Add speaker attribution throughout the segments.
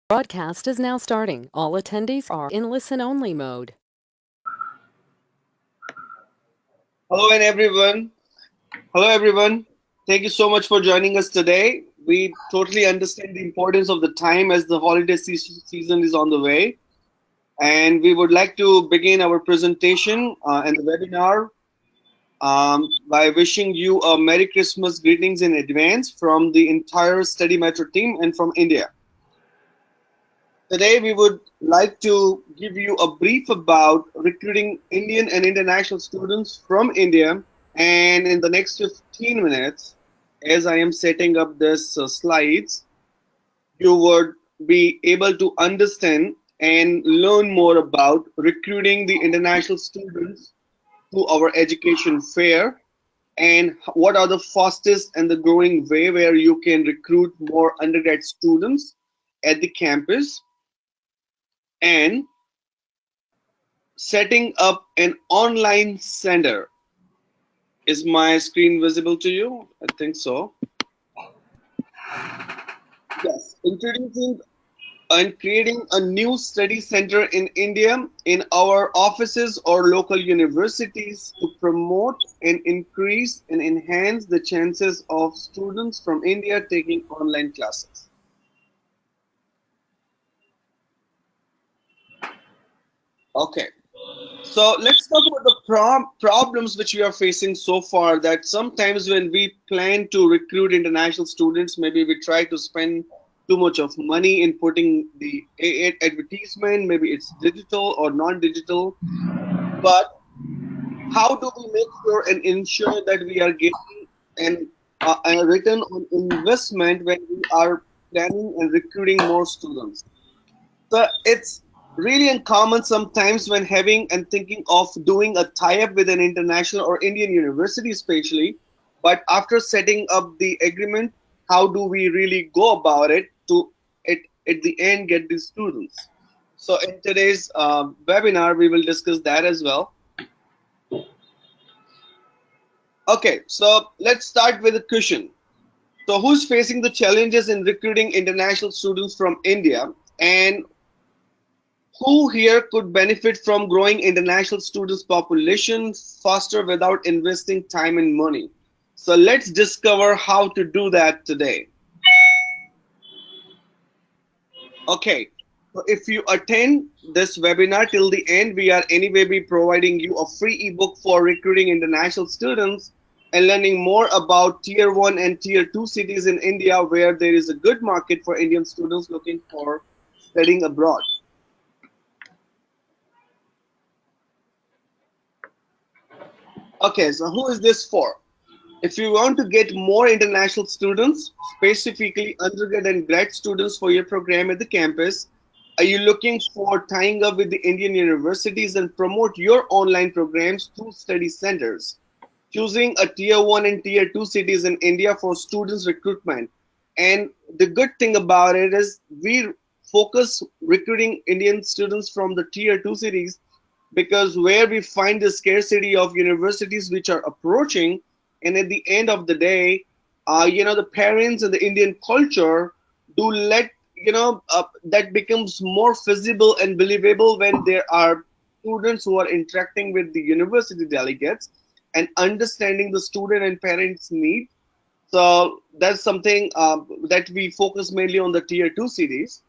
Speaker 1: Broadcast is now starting. All attendees are in listen-only mode.
Speaker 2: Hello and everyone. Hello everyone. Thank you so much for joining us today. We totally understand the importance of the time as the holiday season is on the way. And we would like to begin our presentation and the webinar by wishing you a Merry Christmas greetings in advance from the entire Study Metro team and from India. Today we would like to give you a brief about recruiting Indian and international students from India. And in the next 15 minutes, as I am setting up this slides, you would be able to understand and learn more about recruiting the international students to our education fair and what are the fastest and the growing way where you can recruit more undergrad students at the campus and setting up an online center. Is my screen visible to you? I think so. Yes. Introducing and creating a new study center in India in our offices or local universities to promote and increase and enhance the chances of students from India taking online classes. Okay. So let's talk about the problems which we are facing so far. That sometimes when we plan to recruit international students, maybe we try to spend too much of money in putting the advertisement. Maybe it's digital or non-digital. But how do we make sure and ensure that we are getting a return on investment when we are planning and recruiting more students? So it's really uncommon sometimes when having and thinking of doing a tie-up with an international or Indian university especially, but after setting up the agreement, how do we really go about it to at the end get these students? So in today's webinar, we will discuss that as well. Okay, so let's start with a question. So who's facing the challenges in recruiting international students from India, and who here could benefit from growing international students population faster without investing time and money? So let's discover how to do that today. Okay, so if you attend this webinar till the end, we are anyway be providing you a free ebook for recruiting international students and learning more about tier 1 and tier 2 cities in India where there is a good market for Indian students looking for studying abroad. Okay, so who is this for? If you want to get more international students, specifically undergrad and grad students for your program at the campus, are you looking for tying up with the Indian universities and promote your online programs through study centers? Choosing a tier 1 and tier 2 cities in India for students recruitment. And the good thing about it is we focus recruiting Indian students from the tier 2 cities because where we find the scarcity of universities which are approaching, and at the end of the day, the parents and the Indian culture do let that becomes more feasible and believable when there are students who are interacting with the university delegates and understanding the student and parents need. So that's something that we focus mainly on the tier 2 cities.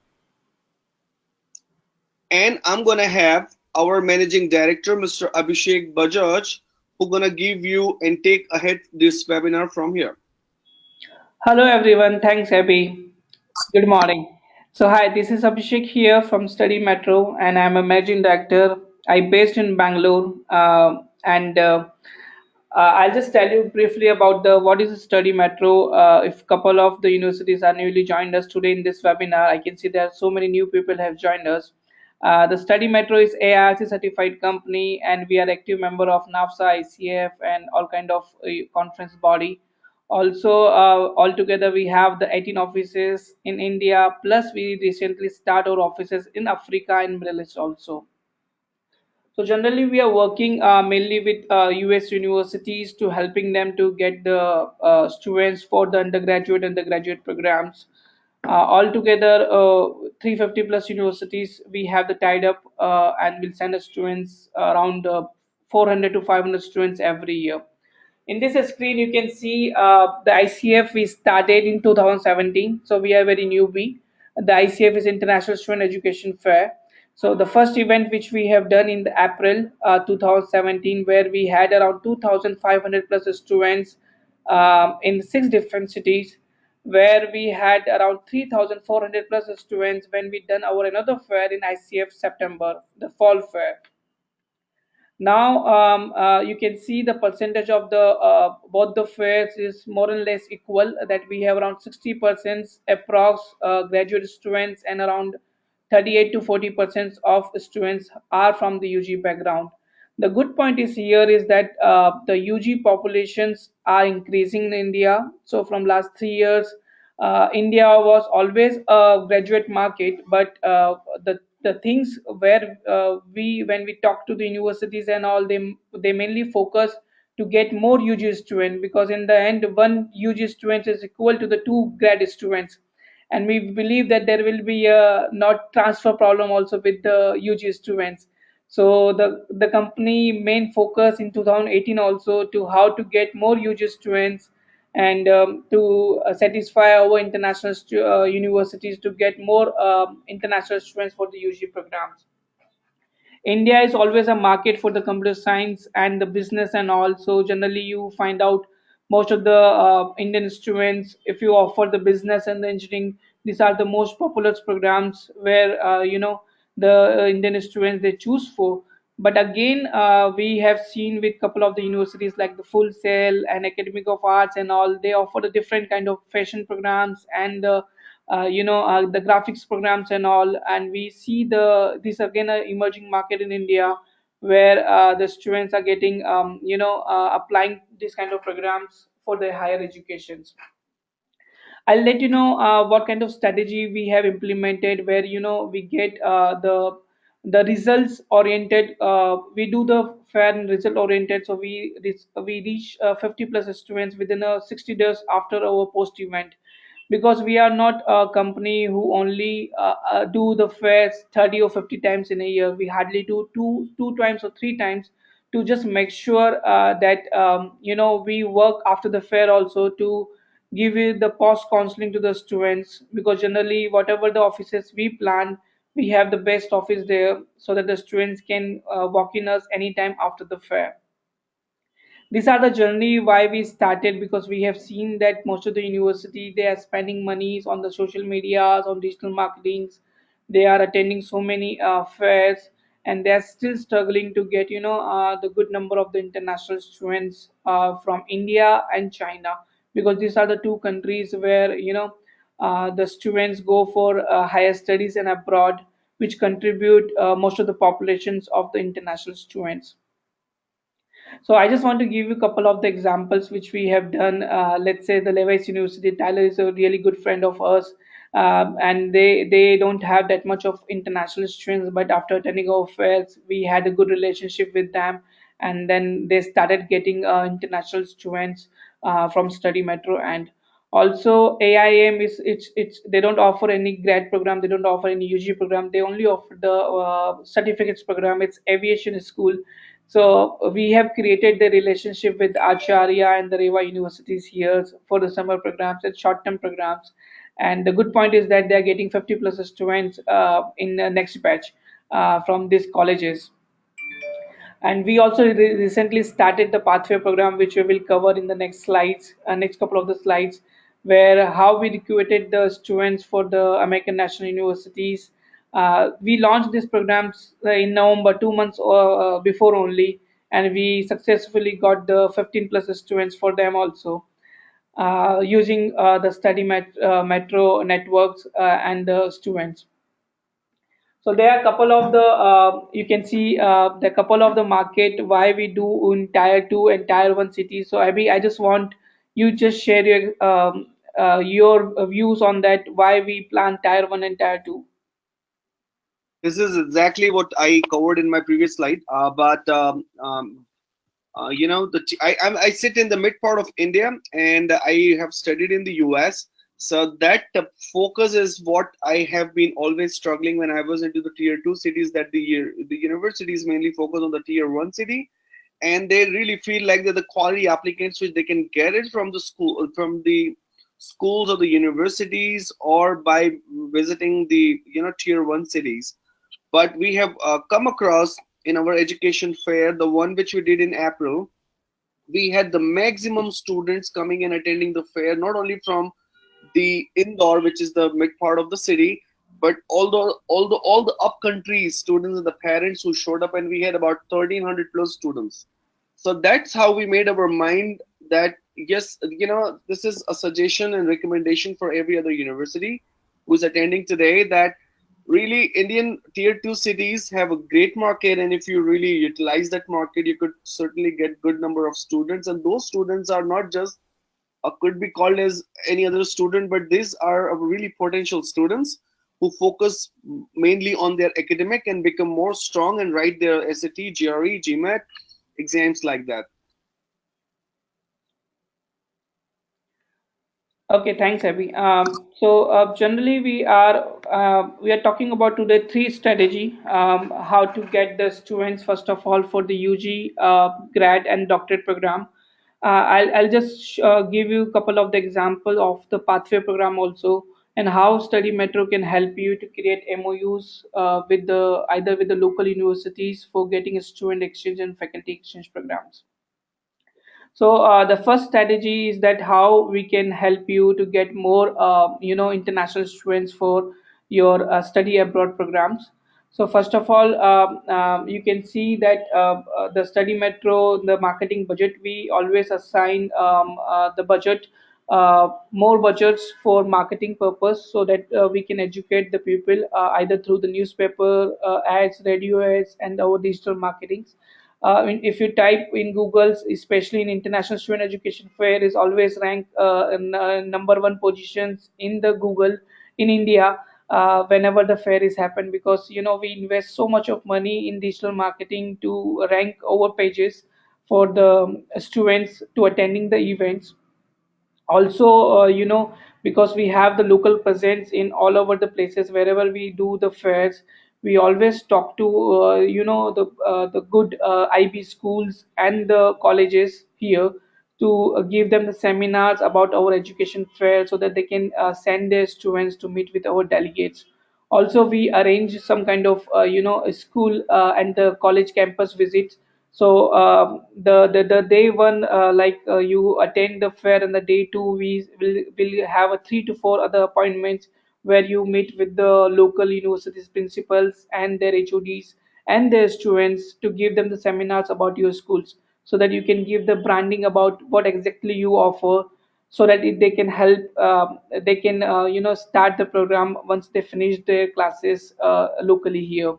Speaker 2: And I'm gonna have our managing director, Mr. Abhishek Bajaj, who gonna give you and take ahead this webinar from here.
Speaker 3: Hello everyone, thanks Abby. Good morning. So hi, this is Abhishek here from Study Metro and I'm a managing director. I based in Bangalore and I'll just tell you briefly about the what is Study Metro. If couple of the universities are newly joined us today in this webinar, I can see there are so many new people have joined us. The Study Metro is AIRC certified company and we are active member of NAFSA, ICF and all kind of conference body. Also, altogether we have the 18 offices in India. Plus, we recently start our offices in Africa and Middle East also. So generally, we are working mainly with US universities to helping them to get the students for the undergraduate and the graduate programs. Altogether, 350 plus universities we have the tied up, and will send us students around 400 to 500 students every year. In this screen, you can see the ICF we started in 2017, so we are very newbie. The ICF is International Student Education Fair. So the first event which we have done in the April 2017, where we had around 2,500 plus students in 6 different cities, where we had around 3,400 plus students when we done our another fair in ICF September, the fall fair. Now you can see the percentage of the both the fairs is more or less equal, that we have around 60% approx graduate students, and around 38 to 40% of students are from the UG background. The good point is here is that the UG populations are increasing in India. So from last 3 years, India was always a graduate market, but the things where we when we talk to the universities and all, they mainly focus to get more UG students, because in the end one UG student is equal to the two grad students, and we believe that there will be a not transfer problem also with the UG students. So the company main focus in 2018 also to how to get more UG students, and to satisfy our international universities to get more international students for the UG programs. India is always a market for the computer science and the business and all. So generally, you find out most of the Indian students, if you offer the business and the engineering, these are the most popular programs where the Indian students they choose for. But again, we have seen with couple of the universities like the Full Sail and Academic of Arts and all, they offer a different kind of fashion programs and the graphics programs and all, and we see this again a emerging market in India, where the students are getting applying this kind of programs for their higher educations. I'll let you know what kind of strategy we have implemented, where we get the results oriented. We do the fair and result oriented, so we reach 50 plus students within 60 days after our post event, because we are not a company who only do the fairs 30 or 50 times in a year. We hardly do two times or three times, to just make sure that we work after the fair also to give you the post counseling to the students, because generally whatever the offices we plan, we have the best office there, so that the students can walk in us anytime after the fair. These are the journey why we started, because we have seen that most of the university they are spending monies on the social medias, on digital marketings. They are attending so many fairs, and they are still struggling to get the good number of the international students from India and China, because these are the two countries where the students go for higher studies and abroad, which contribute most of the populations of the international students. So I just want to give you a couple of the examples which we have done. Let's say the Levi's University, Tyler is a really good friend of ours, and they don't have that much of international students. But after attending our fairs, we had a good relationship with them, and then they started getting international students from Study Metro. And also AIM is it's they don't offer any grad program, they don't offer any UG program, they only offer the certificates program. It's aviation school. So we have created the relationship with Acharya and the Reva universities here for the summer programs and short-term programs. And the good point is that they are getting 50 plus students in the next batch from these colleges. And we also recently started the pathway program, which we will cover in the next slides, next couple of the slides, where how we recruited the students for the American National Universities. We launched these programs in November, 2 months before only, and we successfully got the 15 plus students for them also, using the metro networks and the students. So there are a couple of the you can see the couple of the market why we do in tier two and tier one cities. So I just want you just share your views on that, why we plan tier one and tier two.
Speaker 2: This is exactly what I covered in my previous slide. But I sit in the mid part of India, and I have studied in the US. So that focus is what I have been always struggling when I was into the tier two cities. That the universities mainly focus on the tier one city, and they really feel like that the quality applicants which they can get it from the school, from the schools or the universities, or by visiting the tier one cities. But we have come across in our education fair, the one which we did in April, we had the maximum students coming and attending the fair, not only from the Indore, which is the mid part of the city, but all the up country students and the parents who showed up, and we had about 1,300 plus students. So that's how we made our mind that yes, this is a suggestion and recommendation for every other university who's attending today, that really Indian tier two cities have a great market, and if you really utilize that market, you could certainly get good number of students, and those students are not just could be called as any other student, but these are really potential students who focus mainly on their academic and become more strong and write their SAT, GRE, GMAT exams like that.
Speaker 3: Okay, thanks, Abby. Generally, we are talking about today three strategy, how to get the students first of all for the UG, grad and doctorate program. I'll just give you a couple of the example of the pathway program also, and how Study Metro can help you to create MOUs with the either with the local universities for getting a student exchange and faculty exchange programs. So the first strategy is that how we can help you to get more, international students for your study abroad programs. So first of all, you can see that the Study Metro, the marketing budget, we always assign the budget, more budgets for marketing purpose, so that we can educate the people either through the newspaper ads, radio ads, and our digital marketings. If you type in Google's, especially in International Student Education Fair, is always ranked in number one positions in the Google in India whenever the fair is happened, because we invest so much of money in digital marketing to rank our pages for the students to attending the events. Also, because we have the local presence in all over the places wherever we do the fairs, we always talk to the good IB schools and the colleges here to give them the seminars about our education fair, so that they can send their students to meet with our delegates. Also, we arrange some kind of a school and the college campus visits. So the day one, you attend the fair, and the day two we will have a 3 to 4 other appointments where you meet with the local universities principals and their HODs and their students to give them the seminars about your schools, so that you can give the branding about what exactly you offer, so that if they can help, they can start the program once they finish their classes locally here.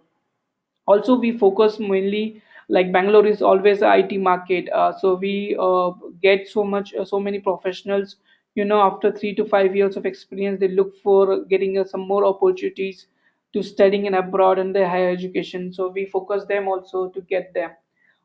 Speaker 3: Also, we focus mainly, like Bangalore is always a IT market, so we get so many professionals. After 3 to 5 years of experience, they look for getting some more opportunities to studying in abroad and the higher education. So we focus them also to get them.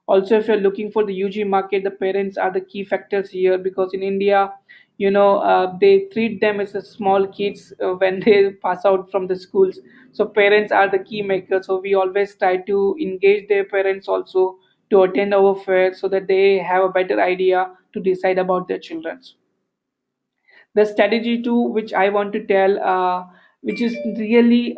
Speaker 3: Also, if you're looking for the UG market, the parents are the key factors here, because in India, they treat them as a small kids when they pass out from the schools. So parents are the key makers. So we always try to engage their parents also to attend our fair, so that they have a better idea to decide about their children. The strategy too, which I want to tell, which is really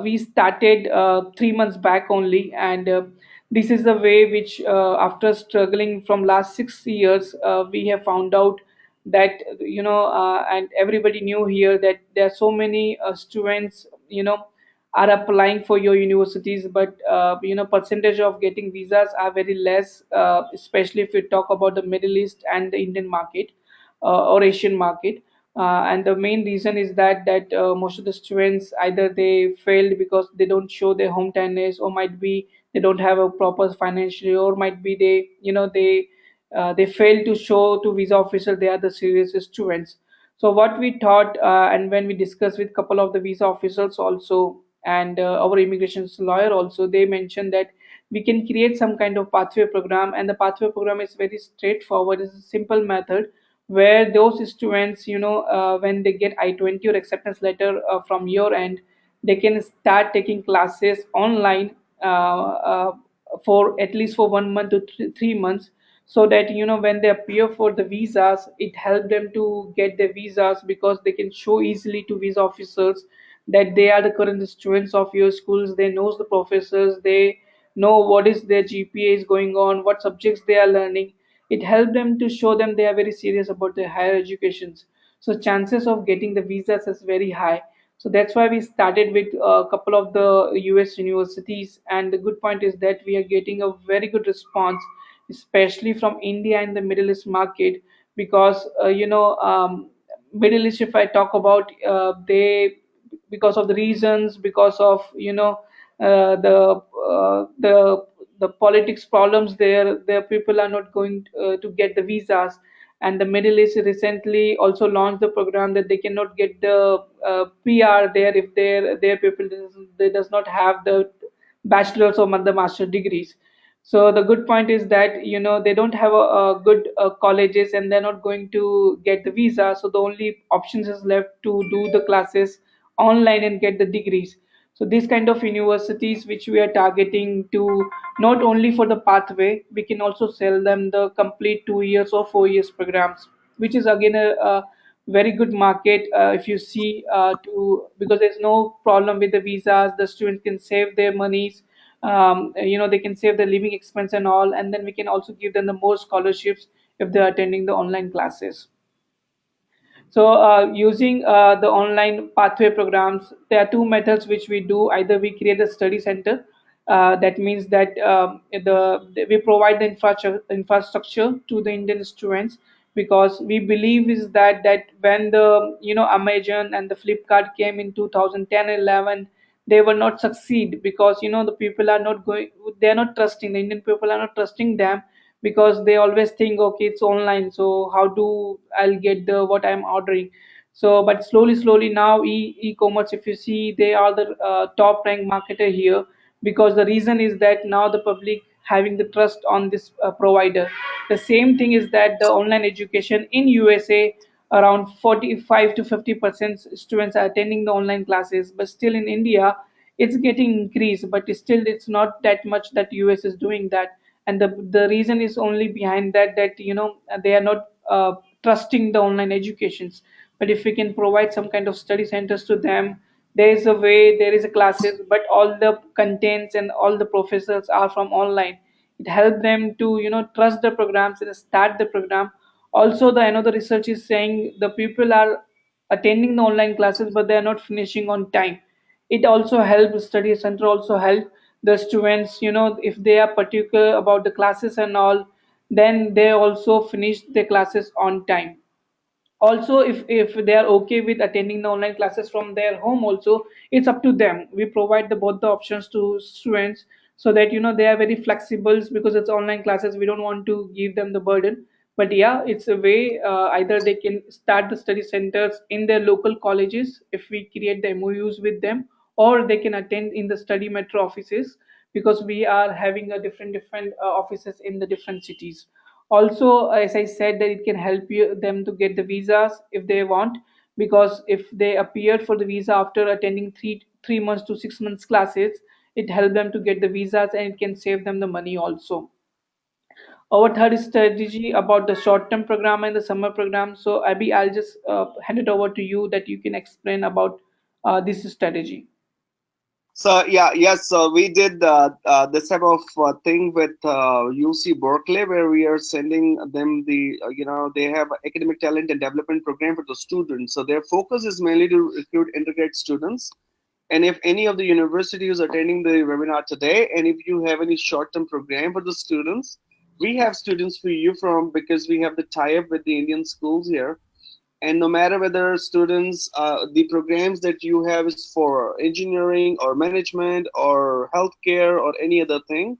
Speaker 3: we started 3 months back only, and this is the way which, after struggling from last 6 years, we have found out that, and everybody knew here that there are so many students, are applying for your universities, but percentage of getting visas are very less, especially if we talk about the Middle East and the Indian market, or Asian market. And the main reason is that most of the students, either they failed because they don't show their hometownness, or might be they don't have a proper financial, or might be they fail to show to visa officer they are the serious students. So what we thought, and when we discussed with couple of the visa officers also, and our immigration lawyer also, they mentioned that we can create some kind of pathway program, and the pathway program is very straightforward. It's a simple method where those students, when they get I-20 or acceptance letter from your end, they can start taking classes online for at least for 1 month to 3 months, so that when they appear for the visas, it helps them to get their visas, because they can show easily to visa officers that they are the current students of your schools. They knows the professors, they know what is their GPA is going on, what subjects they are learning. It helps them to show them they are very serious about their higher educations. So chances of getting the visas is very high. So that's why we started with a couple of the US universities, and the good point is that we are getting a very good response, especially from India and the Middle East market, because Middle East, if I talk about, they, because of the reasons, because of uh, the uh, the the politics problems there, the people are not going to get the visas. And the Middle East recently also launched the program that they cannot get the PR there if their people they does not have the bachelor's or the master degrees. So the good point is that they don't have a good colleges, and they're not going to get the visa. So the only options is left to do the classes online and get the degrees. So these kind of universities which we are targeting to, not only for the pathway, we can also sell them the complete 2 years or 4 years programs, which is again a very good market, if you see, to, because there's no problem with the visas. The students can save their monies, they can save their living expense and all, and then we can also give them the more scholarships if they're attending the online classes. So, using the online pathway programs, there are two methods which we do. Either we create a study center, that means that we provide the infrastructure to the Indian students, because we believe is that when the Amazon and the Flipkart came in 2010 and 11, they will not succeed, because the people are not going, they are not trusting, the Indian people are not trusting them, because they always think, okay, it's online, so how do I'll get the what I'm ordering. So but slowly now e-commerce, if you see, they are the top ranked marketer here, because the reason is that now the public having the trust on this provider. The same thing is that the online education in USA, around 45 to 50% students are attending the online classes, but still in India it's getting increased, but still it's not that much that US is doing that. And the reason is only behind that they are not trusting the online educations. But if we can provide some kind of study centers to them, there is a way, there is a classes, but all the contents and all the professors are from online. It helps them to trust the programs and start the program. Also, the another research is saying the people are attending the online classes, but they are not finishing on time. It also helps, study center also help the students, if they are particular about the classes and all, then they also finish the classes on time. Also, if they are okay with attending the online classes from their home also, it's up to them. We provide the both the options to students, so that they are very flexible, because it's online classes, we don't want to give them the burden. But yeah, it's a way, either they can start the study centers in their local colleges if we create the MOUs with them, or they can attend in the study metro offices, because we are having a different offices in the different cities. Also, as I said, that it can help them to get the visas if they want, because if they appeared for the visa after attending three months to 6 months classes, it helps them to get the visas, and it can save them the money also. Our third strategy about the short-term program and the summer program. So Abby, I'll just hand it over to you that you can explain about this strategy.
Speaker 2: So yeah, yes. So we did this type of thing with UC Berkeley, where we are sending them they have academic talent and development program for the students. So their focus is mainly to recruit undergrad students. And if any of the university is attending the webinar today, and if you have any short-term program for the students, we have students for you from, because we have the tie-up with the Indian schools here. And no matter whether students, the programs that you have is for engineering or management or healthcare or any other thing,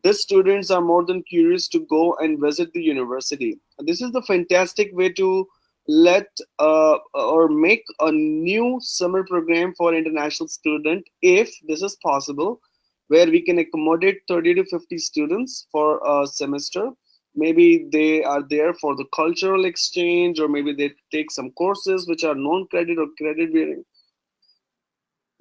Speaker 2: the students are more than curious to go and visit the university. This is the fantastic way to let or make a new summer program for international student, if this is possible, where we can accommodate 30 to 50 students for a semester. Maybe they are there for the cultural exchange, or maybe they take some courses which are non-credit or credit bearing.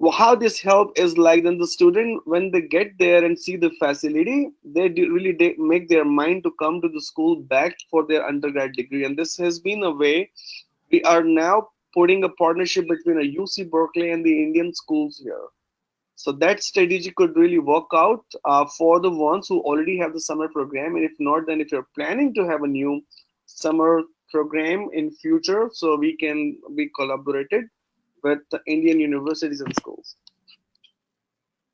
Speaker 2: Well, how this help is like, then the student, when they get there and see the facility, they really make their mind to come to the school back for their undergrad degree. And this has been a way we are now putting a partnership between a UC Berkeley and the Indian schools here. So that strategy could really work out for the ones who already have the summer program, and if not, then if you're planning to have a new summer program in future, so we can be collaborated with the Indian universities and schools.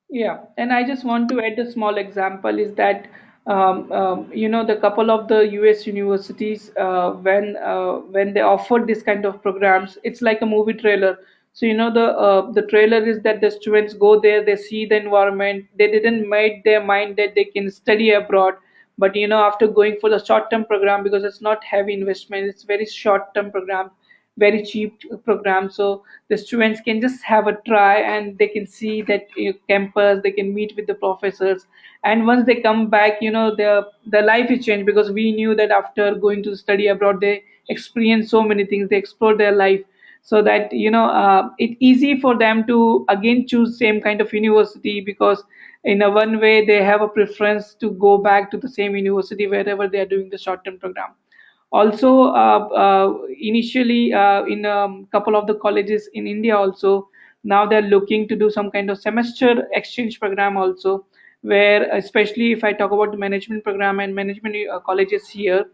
Speaker 3: Yeah, and I just want to add a small example is that the couple of the U.S. universities when they offer this kind of programs, it's like a movie trailer. So the trailer is that the students go there, they see the environment, they didn't make their mind that they can study abroad, but after going for the short-term program, because it's not heavy investment, it's very short-term program, very cheap program, so the students can just have a try and they can see that campus, they can meet with the professors, and once they come back, their life is changed, because we knew that after going to study abroad they experience so many things, they explore their life, so that it's easy for them to again choose same kind of university, because in a one way they have a preference to go back to the same university wherever they are doing the short term program. Also initially in a couple of the colleges in India also, now they're looking to do some kind of semester exchange program also, where especially if I talk about the management program and management colleges here,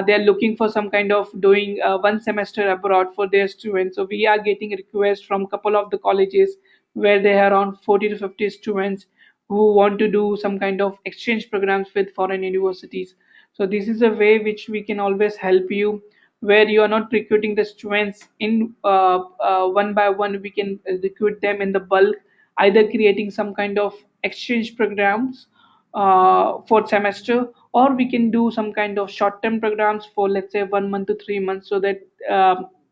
Speaker 3: they're looking for some kind of doing one semester abroad for their students. So we are getting requests from couple of the colleges where they have around 40 to 50 students who want to do some kind of exchange programs with foreign universities. So this is a way which we can always help you, where you are not recruiting the students in one by one. We can recruit them in the bulk, either creating some kind of exchange programs for semester, or we can do some kind of short-term programs for, let's say, 1 month to 3 months, so that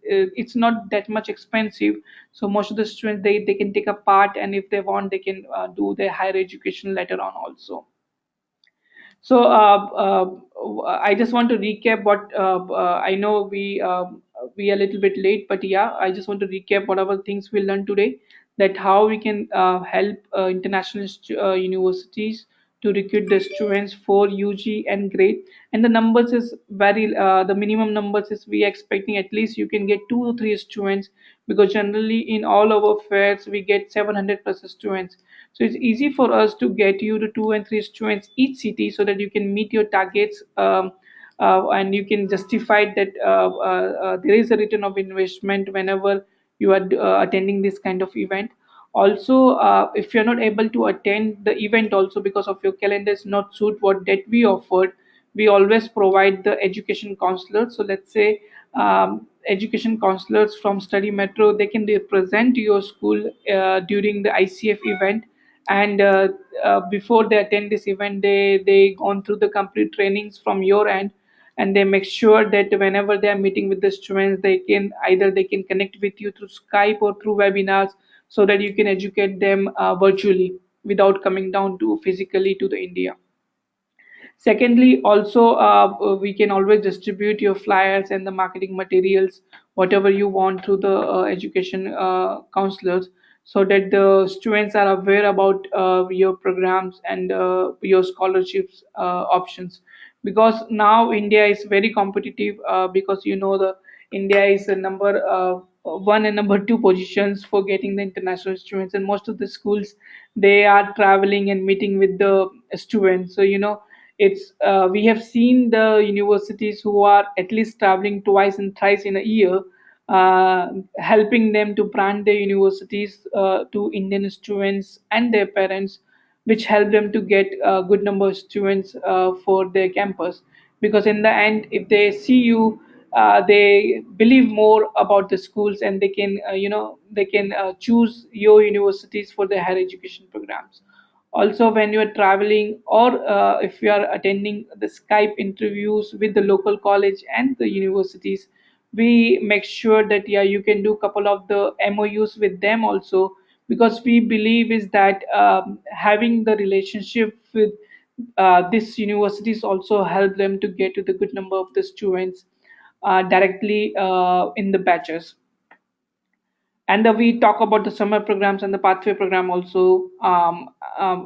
Speaker 3: it's not that much expensive. So most of the students, they can take a part, and if they want, they can do their higher education later on also. So I just want to recap what I know we are a little bit late, but yeah, I just want to recap whatever things we learned today. That how we can help international universities to recruit the students for UG and grade, and the numbers is very the minimum numbers is we are expecting at least you can get 2 to 3 students, because generally in all our fairs we get 700 plus students, so it's easy for us to get you to 2 and 3 students each city, so that you can meet your targets, and you can justify that there is a return of investment whenever you are attending this kind of event. Also, if you're not able to attend the event also because of your calendar is not suit what that we offered, we always provide the education counselors. So let's say education counselors from Study Metro, they can represent your school during the ICF event, and before they attend this event, they gone through the complete trainings from your end, and they make sure that whenever they are meeting with the students, they can either they can connect with you through Skype or through webinars, so that you can educate them virtually without coming down to physically to the India. Secondly, also we can always distribute your flyers and the marketing materials, whatever you want, through the education counselors, so that the students are aware about your programs and your scholarships options. Because now India is very competitive, because the India is a number one and number two positions for getting the international students, and most of the schools, they are traveling and meeting with the students. So it's we have seen the universities who are at least traveling twice and thrice in a year, helping them to brand their universities to Indian students and their parents, which help them to get a good number of students for their campus. Because in the end, if they see you, they believe more about the schools, and they can they can choose your universities for their higher education programs. Also, when you are traveling, or if you are attending the Skype interviews with the local college and the universities, we make sure that yeah, you can do couple of the MOUs with them also, because we believe is that having the relationship with these universities also help them to get to the good number of the students directly in the batches. And we talk about the summer programs and the pathway program also.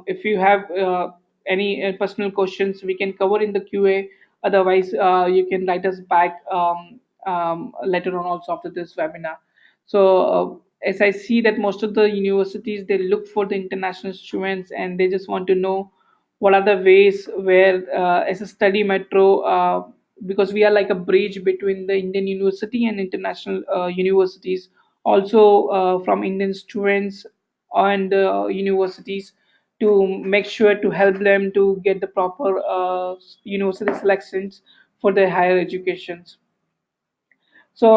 Speaker 3: If you have any personal questions, we can cover in the QA. Otherwise, you can write us back later on also after this webinar. So as I see that most of the universities, they look for the international students and they just want to know what are the ways where as a study metro, because we are like a bridge between the Indian university and international universities, also from Indian students and universities, to make sure to help them to get the proper university selections for their higher educations. So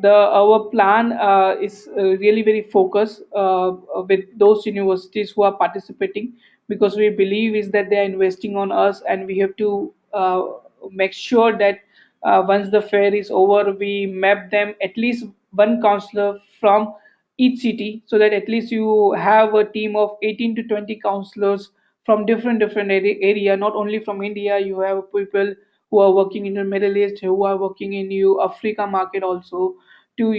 Speaker 3: the our plan is really very focused with those universities who are participating, because we believe is that they are investing on us, and we have to make sure that once the fair is over, we map them at least one counselor from each city, so that at least you have a team of 18 to 20 counselors from different area, not only from India. You have people who are working in the Middle East, who are working in you Africa market also, to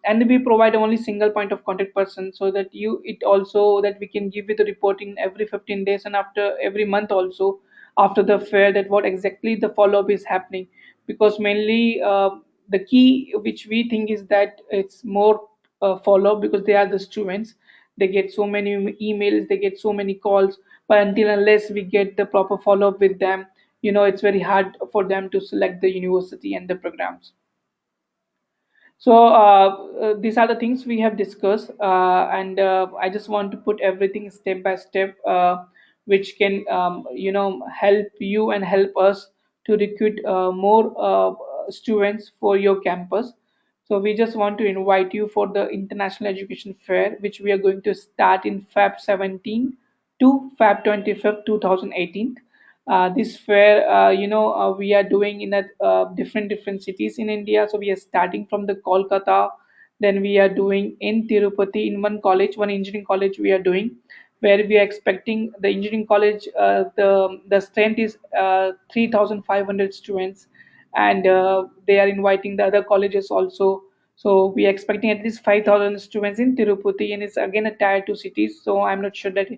Speaker 3: and we provide only single point of contact person, so that you it also that we can give you the reporting every 15 days and after every month also after the fair, that what exactly the follow up is happening. Because mainly the key which we think is that it's more follow up, because they are the students. They get so many emails, they get so many calls, but until unless we get the proper follow up with them, it's very hard for them to select the university and the programs. So these are the things we have discussed, and I just want to put everything step by step, which can help you and help us to recruit more students for your campus. So we just want to invite you for the International Education Fair, which we are going to start in Feb 17 to Feb 25th, 2018. This fair, we are doing in a different cities in India. So we are starting from the Kolkata, then we are doing in Tirupati in one college, one engineering college we are doing, where we are expecting the engineering college. The strength is 3,500 students, and they are inviting the other colleges also. So we are expecting at least 5,000 students in Tirupati, and it's again a tier two cities. So I'm not sure that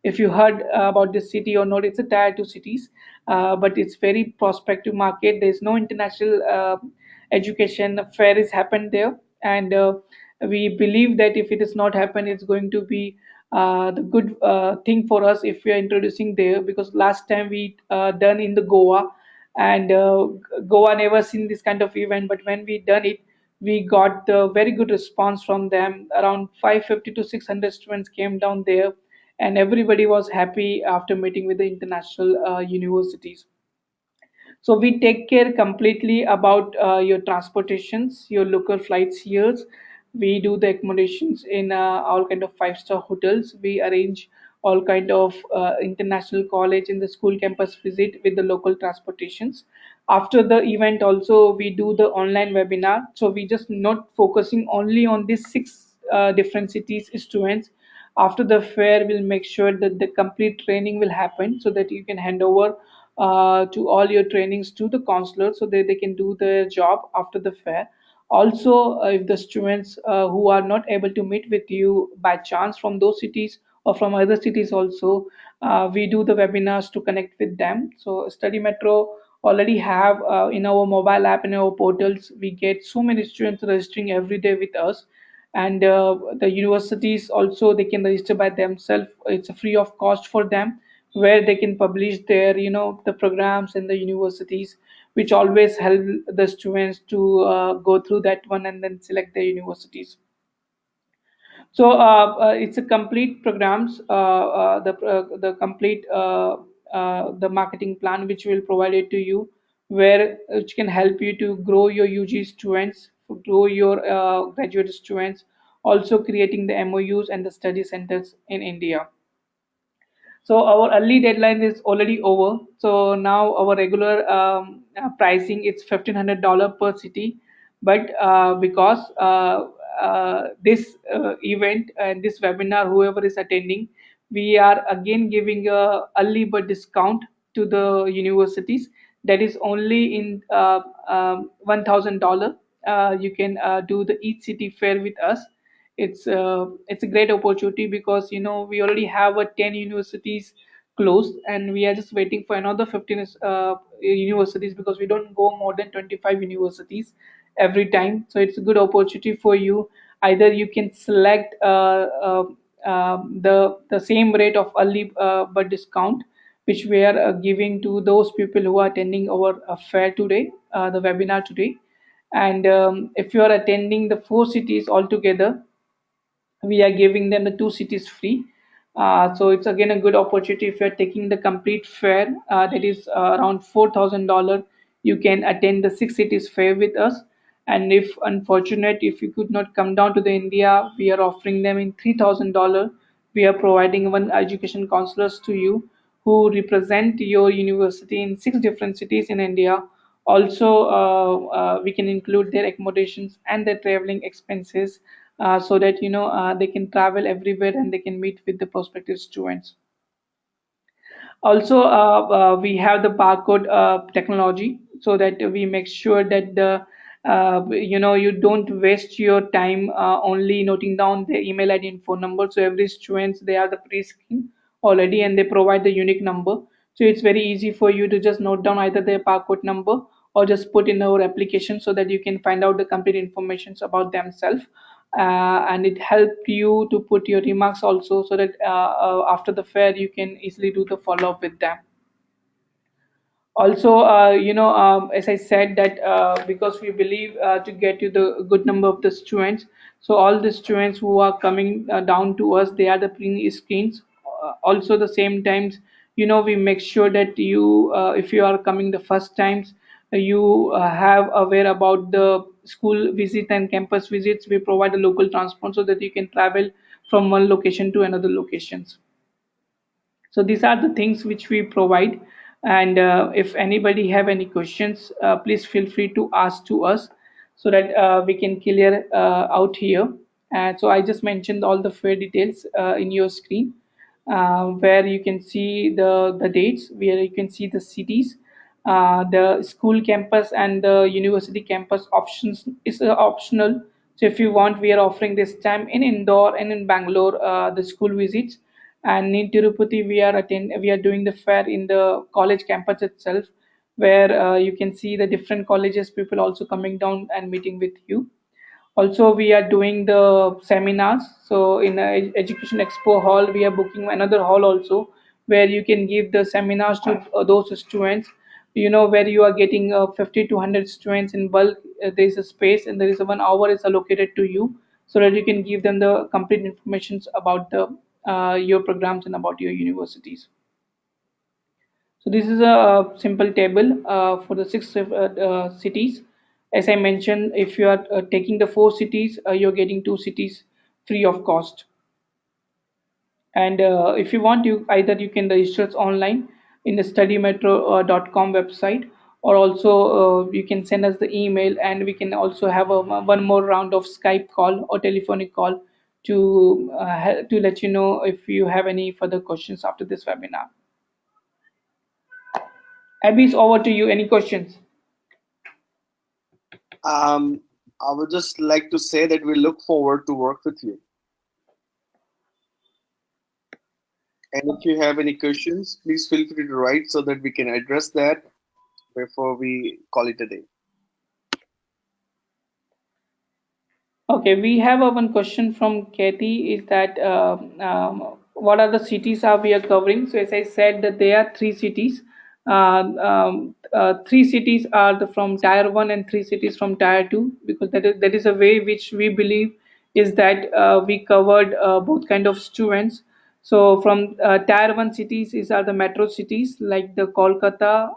Speaker 3: if you heard about this city or not. It's a tier two cities, but it's very prospective market. There's no international education fair is happened there, and we believe that if it is not happened, it's going to be the good thing for us if we are introducing there, because last time we done in the Goa, and Goa never seen this kind of event, but when we done it, we got a very good response from them. Around 550 to 600 students came down there, and everybody was happy after meeting with the international universities. So we take care completely about your transportations, your local flights here. We do the accommodations in all kind of five-star hotels. We arrange all kind of international college in the school campus visit with the local transportations. After the event, also we do the online webinar. So we just not focusing only on these six different cities students. After the fair, we'll make sure that the complete training will happen, so that you can hand over to all your trainings to the counselor, so that they can do their job after the fair. Also, if the students who are not able to meet with you by chance from those cities or from other cities also, we do the webinars to connect with them. So Study Metro already have in our mobile app, in our portals, we get so many students registering every day with us. And the universities also, they can register by themselves. It's a free of cost for them, where they can publish their the programs in the universities, which always help the students to go through that one and then select their universities. So it's a complete programs, the complete the marketing plan which will provide it to you, where which can help you to grow your UG students, grow your graduate students, also creating the MOUs and the study centers in India. So our early deadline is already over. So now our regular pricing is $1,500 per city, but because this event and this webinar, whoever is attending, we are again giving a early bird discount to the universities. That is only in $1,000. You can do the each city fair with us. It's a great opportunity because we already have a 10 universities closed, and we are just waiting for another 15 universities, because we don't go more than 25 universities every time. So it's a good opportunity for you. Either you can select the same rate of early bird discount which we are giving to those people who are attending our fair today, the webinar today. And if you are attending the four cities altogether, we are giving them the two cities free. So it's again a good opportunity. If you're taking the complete fair, that is around $4,000, you can attend the six cities fair with us. And if unfortunate, if you could not come down to the India, we are offering them in $3,000. We are providing one education counselors to you who represent your university in six different cities in India. Also, we can include their accommodations and their traveling expenses, so that they can travel everywhere and they can meet with the prospective students. Also, we have the barcode technology, so that we make sure that you don't waste your time only noting down the email ID and phone number. So every students, they have the pre-screen already, and they provide the unique number. So it's very easy for you to just note down either their barcode number or just put in our application, so that you can find out the complete information about themselves. And it helped you to put your remarks also, so that after the fair you can easily do the follow up with them. Also, as I said that because we believe to get you the good number of the students, so all the students who are coming down to us, they are the pre-screens. Also the same times, we make sure that you, if you are coming the first times, you have aware about the school visit and campus visits. We provide a local transport, so that you can travel from one location to another locations. So these are the things which we provide. And if anybody have any questions, please feel free to ask to us, so that we can clear out here. And so I just mentioned all the fair details in your screen, where you can see the dates, where you can see the cities, the school campus and the university campus options is optional. So if you want, we are offering this time in Indore and in Bangalore the school visits, and in Tirupati we are doing the fair in the college campus itself, where you can see the different colleges people also coming down and meeting with you. Also, we are doing the seminars. So in education expo hall, we are booking another hall also, where you can give the seminars to those students. Where you are getting 50 to 100 students in bulk. There is a space, and there is a 1 hour is allocated to you, so that you can give them the complete information about the your programs and about your universities. So this is a simple table for the six cities. As I mentioned, if you are taking the four cities, you're getting two cities free of cost. And if you want, you either you can register online in the studymetro.com website, or also you can send us the email, and we can also have one more round of Skype call or telephonic call to let you know if you have any further questions after this webinar. Abby, it's over to you. Any questions?
Speaker 2: I would just like to say that we look forward to work with you. And if you have any questions, please feel free to write so that we can address that before we call it a day.
Speaker 3: Okay, we have one question from Kathy. Is that what are the cities are we are covering? So as I said, that there are three cities. Three cities are from Tier 1 and three cities from Tier 2, because that is a way which we believe is that we covered both kind of students. So from Tier 1 cities is are the metro cities like the Kolkata,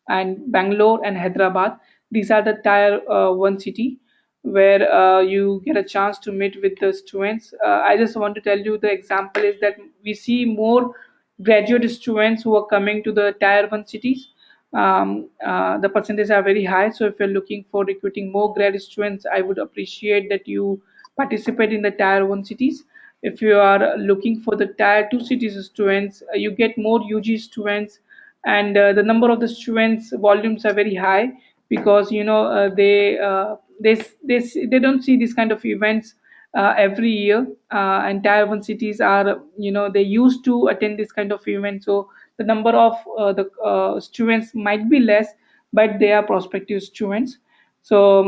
Speaker 3: and Bangalore and Hyderabad. These are the Tier 1 city, where you get a chance to meet with the students. I just want to tell you the example is that we see more graduate students who are coming to the Tier 1 cities. The percentages are very high. So if you're looking for recruiting more grad students, I would appreciate that you participate in the Tier 1 cities. If you are looking for the tier 2 cities students, you get more UG students, and the number of the students volumes are very high, because they don't see this kind of events every year, and tier 1 cities are, they used to attend this kind of event, so the number of the students might be less, but they are prospective students. So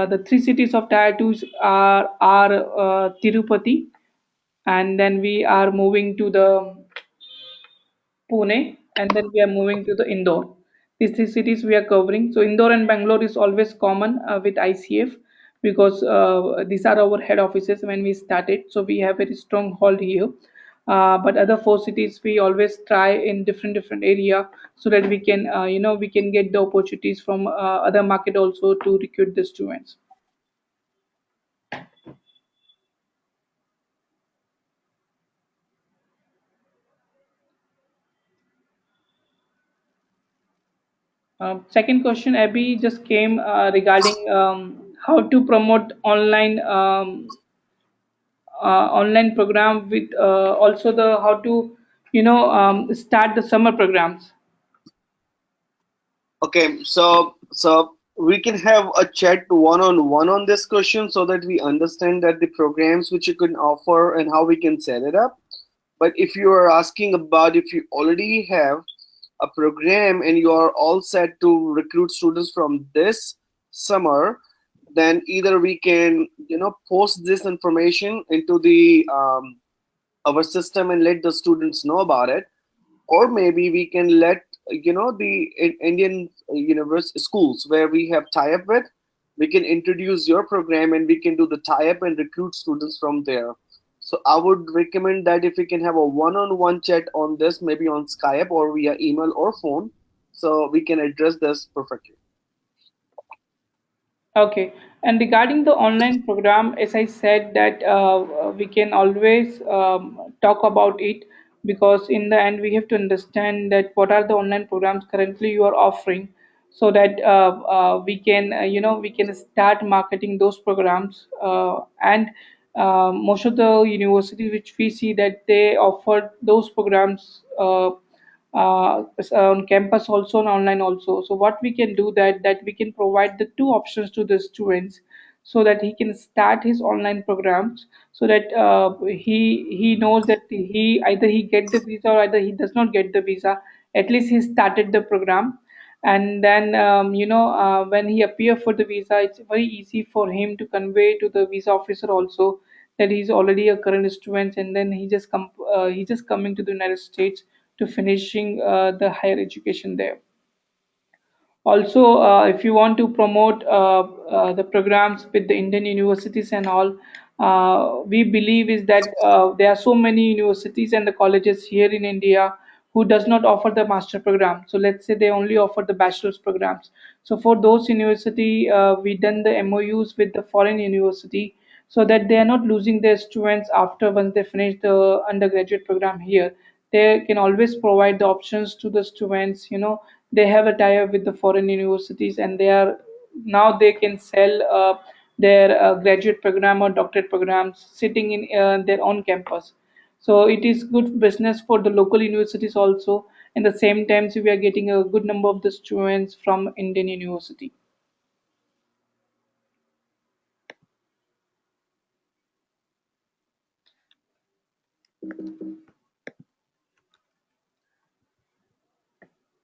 Speaker 3: the three cities of tier 2 are Tirupati, and then we are moving to the Pune, and then we are moving to the Indore. These three cities we are covering. So Indore and Bangalore is always common with ICF, because these are our head offices when we started. So we have very strong hold here. But other four cities we always try in different area, so that we can we can get the opportunities from other market also to recruit the students. Second question, Abby, just came regarding how to promote online program with also the how to start the summer programs.
Speaker 2: Okay, so we can have a chat one-on-one on this question so that we understand that the programs which you can offer and how we can set it up. But if you are asking about if you already have a program and you are all set to recruit students from this summer, then either we can, post this information into the our system and let the students know about it, or maybe we can let the Indian university schools where we have tie-up with, we can introduce your program and we can do the tie-up and recruit students from there. So I would recommend that if we can have a one-on-one chat on this, maybe on Skype or via email or phone, so we can address this perfectly.
Speaker 3: Okay, and regarding the online program, as I said that we can always talk about it, because in the end we have to understand that what are the online programs currently you are offering, so that we can we can start marketing those programs, and most of the universities which we see that they offer those programs on campus also and online also. So what we can do that we can provide the two options to the students, so that he can start his online programs, so that he knows that he either he get the visa or either he does not get the visa, at least he started the program. And then when he appear for the visa, it's very easy for him to convey to the visa officer also that he's already a current student, and then he just coming to the United States to finishing the higher education there. Also, if you want to promote the programs with the Indian universities and all, we believe is that there are so many universities and the colleges here in India who does not offer the master program. So let's say they only offer the bachelor's programs. So for those university, we done the MOUs with the foreign university, so that they are not losing their students after once they finish the undergraduate program here. They can always provide the options to the students. They have a tie-up with the foreign universities, and they are now they can sell their graduate program or doctorate programs sitting in their own campus. So it is good business for the local universities also. And the same times we are getting a good number of the students from Indian university.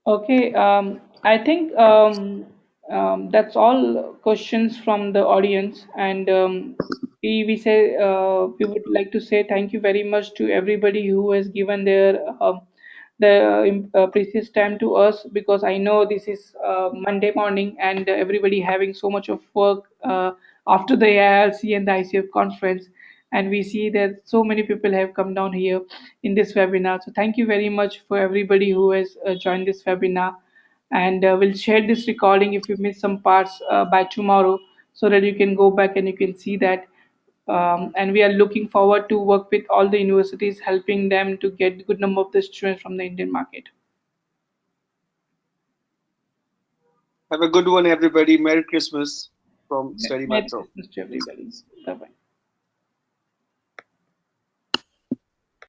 Speaker 3: Okay, I think that's all questions from the audience, and we would like to say thank you very much to everybody who has given their precious time to us, because I know this is Monday morning and everybody having so much of work after the AILC and the ICF conference, and we see that so many people have come down here in this webinar. So thank you very much for everybody who has joined this webinar, and we'll share this recording if you miss some parts by tomorrow, so that you can go back and you can see that. And we are looking forward to work with all the universities, helping them to get good number of the students from the Indian market.
Speaker 2: Have a good one, everybody. Merry Christmas from Study
Speaker 3: Merry
Speaker 2: Metro.
Speaker 3: Christmas to everybody. Bye bye.